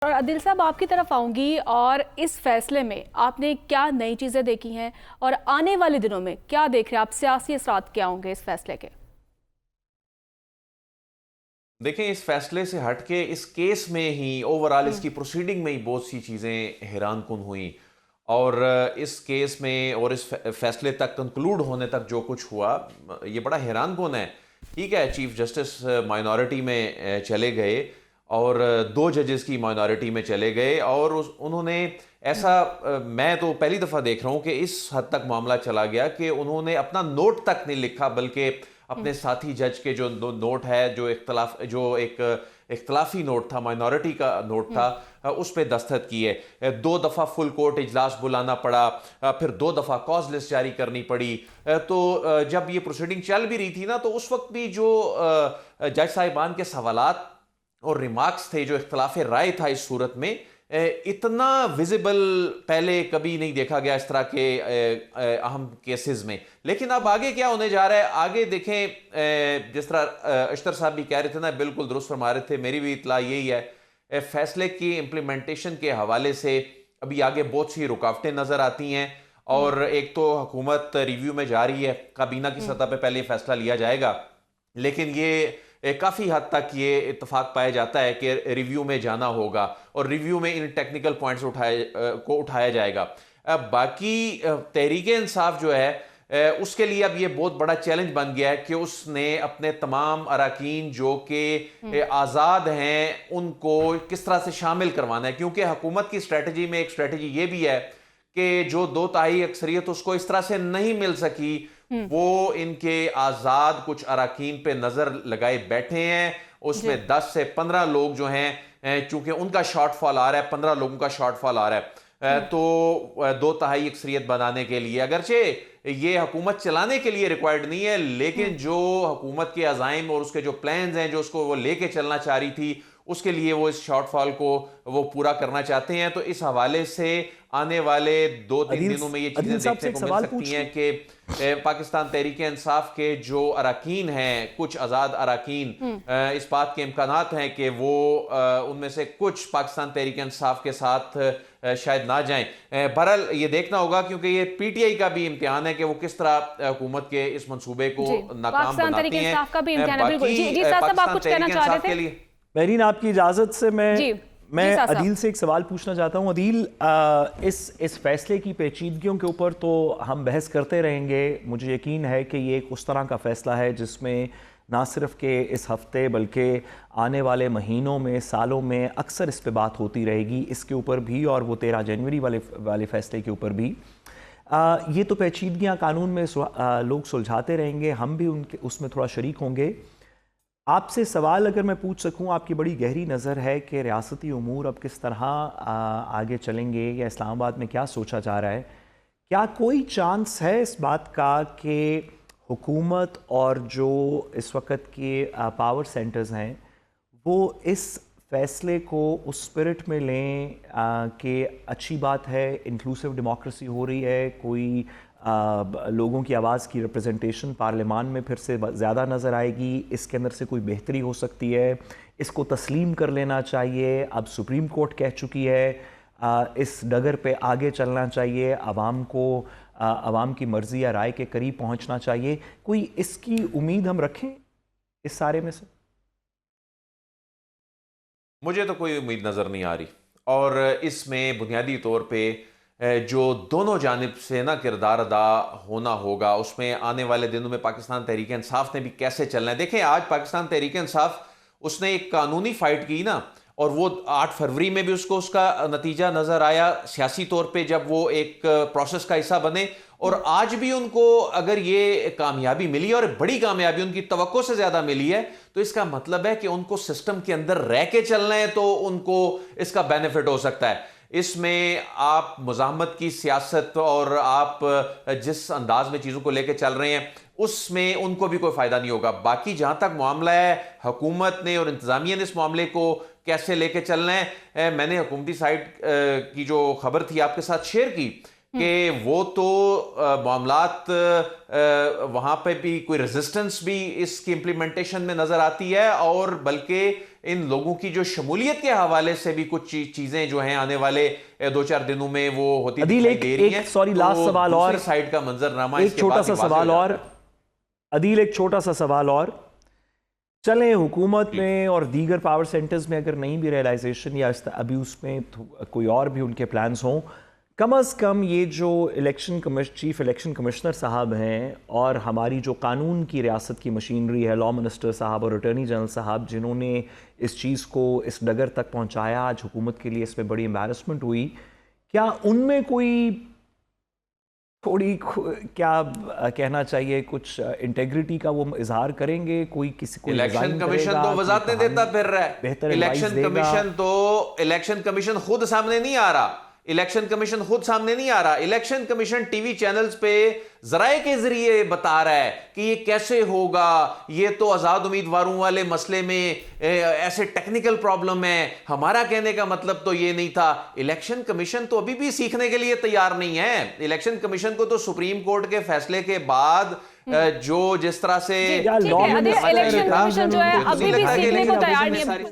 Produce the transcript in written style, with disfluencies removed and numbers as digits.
और आदिल साहब आपकी तरफ आऊंगी और इस फैसले में आपने क्या नई चीजें देखी हैं और आने वाले दिनों में क्या देख रहे हैं आप, सियासी असरात क्या होंगे इस फैसले के? देखें, इस फैसले से हटके इस केस में ही ओवरऑल हम्म। इसकी प्रोसीडिंग में ही बहुत सी चीज़ें हैरान कुन हुई। और इस केस में और इस फैसले तक कंक्लूड होने तक जो कुछ हुआ, ये बड़ा हैरान कुन है। ठीक है, चीफ जस्टिस माइनॉरिटी में चले गए और दो जजेस की माइनॉरिटी में चले गए और उन्होंने ऐसा मैं तो पहली दफ़ा देख रहा हूँ कि इस हद तक मामला चला गया कि उन्होंने अपना नोट तक नहीं लिखा, बल्कि अपने साथी जज के जो नोट है, जो एक इख्तलाफी नोट था, माइनॉरिटी का नोट था, उस पर दस्तखत किए। दो दफ़ा फुल कोर्ट इजलास बुलाना पड़ा, फिर दो दफ़ा कॉज लिस्ट जारी करनी पड़ी। तो जब ये प्रोसीडिंग चल भी रही थी ना, तो उस वक्त भी जो जज साहिबान के सवालात और रिमार्क्स थे, जो इख्तलाफ राय था इस सूरत में, इतना विजिबल पहले कभी नहीं देखा गया इस तरह के अहम केसेस में। लेकिन अब आगे क्या होने जा रहा है, आगे देखें। जिस तरह अख्तर साहब भी कह रहे थे ना, बिल्कुल दुरुस्त फरमा रहे थे, मेरी भी इतला यही है। फैसले की इम्प्लीमेंटेशन के हवाले से अभी आगे बहुत सी रुकावटें नजर आती हैं। और एक तो हुकूमत रिव्यू में जा रही है, काबीना की सतह पर पहले फैसला लिया जाएगा, लेकिन ये काफ़ी हद तक ये इत्तेफाक पाया जाता है कि रिव्यू में जाना होगा और रिव्यू में इन टेक्निकल पॉइंट्स उठाया जाएगा। अब बाकी तहरीक इंसाफ जो है, उसके लिए अब ये बहुत बड़ा चैलेंज बन गया है कि उसने अपने तमाम अरकान जो कि आज़ाद हैं उनको किस तरह से शामिल करवाना है, क्योंकि हुकूमत की स्ट्रेटजी में एक स्ट्रेटजी ये भी है कि जो दो तिहाई अक्सरियत उसको इस तरह से नहीं मिल सकी, वो इनके आज़ाद कुछ अरकान पे नज़र लगाए बैठे हैं। जी। उसमें 10 से 15 लोग जो हैं, चूंकि उनका शॉर्टफॉल आ रहा है, 15 लोगों का शॉर्टफॉल आ रहा है, तो दो तिहाई अक्सरियत बनाने के लिए, अगरचे ये हुकूमत चलाने के लिए रिक्वायर्ड नहीं है, लेकिन जो हुकूमत के अज़ाइम और उसके जो प्लान्स हैं, जो उसको वो लेके चलना चाह रही थी, उसके लिए वो इस शॉर्टफॉल को वो पूरा करना चाहते हैं। तो इस हवाले से आने वाले 2-3 दिनों में ये चीज़ें अदील साहब से देखने एक को मिल सवाल सकती पूछ हैं लूं। कि पाकिस्तान तहरीक इंसाफ के जो अरकान हैं, कुछ आज़ाद अरकान, इस बात के इम्कानात हैं कि वो उनमें से कुछ पाकिस्तान तहरीक इंसाफ के साथ शायद ना जाएं। बहरहाल ये देखना होगा, क्योंकि ये पीटीआई का भी इम्तिहान है कि वो किस तरह हुकूमत के इस मंसूबे को जी, नाकाम पाकिस्तान तहरीक बनाती हैं। इंसाफ का भी इम्तिहान है, बिल्कुल। बाकी जी जी साहब, आप पाकिस्तान कुछ कहना तहरीक चाह रहे इंसाफ के थे? लिए मेरीन, आपकी इजाज़त से जी मैं जी साहब। अदील से एक सवाल पूछना चाहता हूं। अदील, इस फैसले की पेचीदगियों के ऊपर तो हम बहस करते रहेंगे। मुझे यकीन है कि ये एक उस तरह का फ़ैसला है जिसमें ना सिर्फ कि इस हफ्ते बल्कि आने वाले महीनों में, सालों में अक्सर इस पे बात होती रहेगी, इसके ऊपर भी और वो 13 जनवरी वाले फ़ैसले के ऊपर भी। ये तो पेचीदगियाँ कानून में लोग सुलझाते रहेंगे, हम भी उनके उसमें थोड़ा शरीक होंगे। आपसे सवाल अगर मैं पूछ सकूं, आपकी बड़ी गहरी नज़र है कि रियासती उमूर अब किस तरह आगे चलेंगे या इस्लामाबाद में क्या सोचा जा रहा है? क्या कोई चांस है इस बात का कि हुकूमत और जो इस वक्त के पावर सेंटर्स हैं वो इस फैसले को उस स्पिरिट में लें कि अच्छी बात है, इंक्लूसिव डेमोक्रेसी हो रही है, कोई लोगों की आवाज़ की रिप्रेजेंटेशन पार्लियामान में फिर से ज़्यादा नज़र आएगी, इसके अंदर से कोई बेहतरी हो सकती है, इसको तस्लीम कर लेना चाहिए, अब सुप्रीम कोर्ट कह चुकी है, इस डगर पे आगे चलना चाहिए, आवाम की मर्ज़ी या राय के करीब पहुंचना चाहिए? कोई इसकी उम्मीद हम रखें इस सारे में से? मुझे तो कोई उम्मीद नज़र नहीं आ रही। और इसमें बुनियादी तौर पे जो दोनों जानिब से ना किरदार अदा होना होगा, उसमें आने वाले दिनों में पाकिस्तान तहरीक इंसाफ ने भी कैसे चलना है। देखें, आज पाकिस्तान तहरीक इंसाफ उसने एक कानूनी फाइट की ना, और वो 8 फरवरी में भी उसको उसका नतीजा नजर आया सियासी तौर पे, जब वो एक प्रोसेस का हिस्सा बने। और आज भी उनको अगर ये कामयाबी मिली, और बड़ी कामयाबी उनकी तवक्को से ज्यादा मिली है, तो इसका मतलब है कि उनको सिस्टम के अंदर रह के चलना है, तो उनको इसका बेनिफिट हो सकता है। इसमें आप मुज़ाहमत की सियासत और आप जिस अंदाज में चीज़ों को लेकर चल रहे हैं, उसमें उनको भी कोई फ़ायदा नहीं होगा। बाकी जहाँ तक मामला है, हुकूमत ने और इंतज़ामिया ने इस मामले को कैसे लेके चलना है, मैंने हुकूमती साइड की जो खबर थी आपके साथ शेयर की कि वो तो मामलात वहाँ पे भी कोई रेजिस्टेंस भी इसकी इम्प्लीमेंटेशन में नज़र आती है, और बल्कि इन लोगों की जो शमूलियत के हवाले से भी कुछ चीजें जो हैं आने वाले 2-4 दिनों में वो होती अदील, दिखाई दे रही हैं। सॉरी, लास्ट सवाल और साइड का मंजरनामा, एक छोटा सा सवाल और अदील, एक छोटा सा सवाल और चलें, हुकूमत में और दीगर पावर सेंटर्स में अगर नहीं भी रियलाइजेशन या अभी उसमें कोई और भी उनके प्लान्स हों, कम अज़ कम ये जो चीफ इलेक्शन कमिश्नर साहब हैं और हमारी जो कानून की रियासत की मशीनरी है, लॉ मिनिस्टर साहब और अटॉर्नी जनरल साहब, जिन्होंने इस चीज़ को इस डगर तक पहुंचाया, आज हुकूमत के लिए इसमें बड़ी एम्बैरसमेंट हुई, क्या उनमें कोई थोड़ी क्या कहना चाहिए, कुछ इंटेग्रिटी का वो इजहार करेंगे? कोई किसी को इलेक्शन कमीशन तो वजारतें देता फिर रहा है। बेहतर इलेक्शन कमीशन खुद सामने नहीं आ रहा। इलेक्शन कमीशन टीवी चैनल्स पे जराए के जरिए बता रहा है कि ये कैसे होगा, ये तो आजाद उम्मीदवारों वाले मसले में ऐसे टेक्निकल प्रॉब्लम है, हमारा कहने का मतलब तो ये नहीं था। इलेक्शन कमीशन तो अभी भी सीखने के लिए तैयार नहीं है। इलेक्शन कमीशन को तो सुप्रीम कोर्ट के फैसले के बाद जो जिस तरह से इलेक्शन कमीशन जो है अभी भी सीखने को तैयार नहीं है।